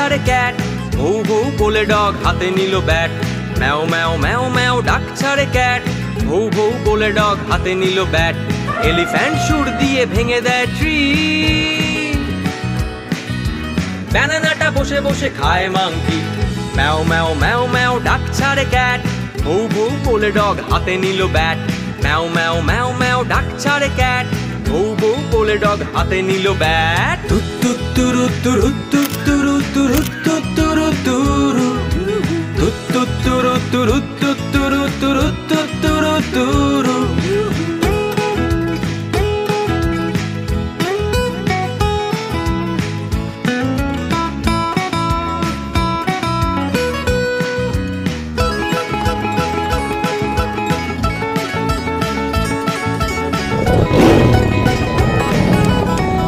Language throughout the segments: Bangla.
ছাড়ে ক্যাট, ভৌ ভৌ বলে ডগ হাতে নিল ব্যাট। ম্যাও ম্যাও ম্যাও ম্যাও ডাক ছাড়ে ক্যাট, ভৌ ভৌ বলে ডগ হাতে নিল ব্যাট। এলিফ্যান্ট সুর দিয়ে ভেঙে দেয় ট্রি, ব্যানানাটা বসে বসে খায় মাংকি। ম্যাও ম্যাও ম্যাও ম্যাও ডাক ছাড়ে ক্যাট, ভৌ ভৌ বলে ডগ হাতে নিল ব্যাট। ম্যাও ম্যাও ম্যাও ম্যাও ডাক ছাড়ে ক্যাট, ভৌ ভৌ বলে ডগ হাতে নিল ব্যাট। তুত্তুত্তুরু তুরু তুত্তুরু তুরু তুত্তুরু তুরু, তুত্তুত্তুরু তুরু তুত্তুরু তুরু তুত্তুরু তুরু।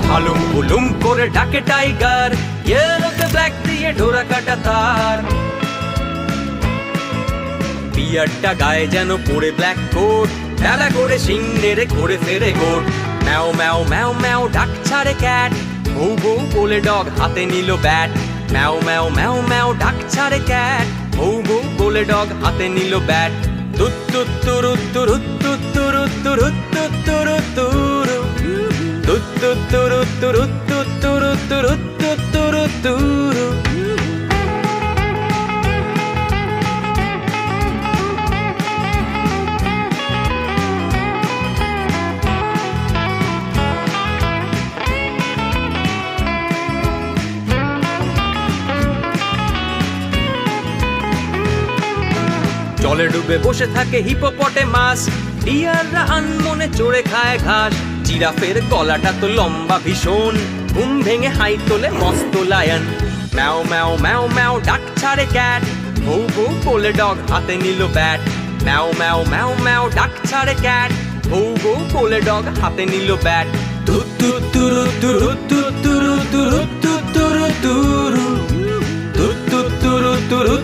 হালুম হুলুম করে ডাকে টাইগার, ইয়েলোতে ব্ল্যাক দিয়ে ডোরা কাটা তার। বিয়ারটা গায়ে যেন পরে ব্ল্যাক কোট, ঢেলা করে শিং নেড়ে করে ফেরে গোট। ম্যাও ম্যাও ম্যাও ম্যাও ডাক ছাড়ে ক্যাট, ভৌ ভৌ বলে ডগ হাতে নিল ব্যাট। ম্যাও ম্যাও ম্যাও ম্যাও ডাক ছাড়ে ক্যাট, ভৌ ভৌ বলে ডগ হাতে নিল ব্যাট। তুত্তুত্তুরু তুরু তুত্তুরু তুরু তুত্তুরু তুরু, তুত্তুত্তুরু তুরু তুত্তুরু তুরু তুত্তুরু তুরু। জলে ডুবে বসে থাকে হিপোপটেমাস, ডিয়াররা আনমনে চড়ে খায় ঘাস। জিরাফের গলাটা তো লম্বা ভীষণ, ঘুম ভেঙে হাই তোলে মস্ত লায়ন। ম্যাও ম্যাও ম্যাও ম্যাও ডাক ছাড়ে ক্যাট, ভৌ ভৌ বলে ডগ হাতে নিল ব্যাট। ম্যাও ম্যাও ম্যাও ম্যাও ডাক ছাড়ে ক্যাট, ভৌ ভৌ বলে ডগ হাতে নিল ব্যাট। তুত্তুত্তুরু তুরু তুত্তুরু তুরু তুত্তুরু তুরু, তুত্তুত্তুরু তুরু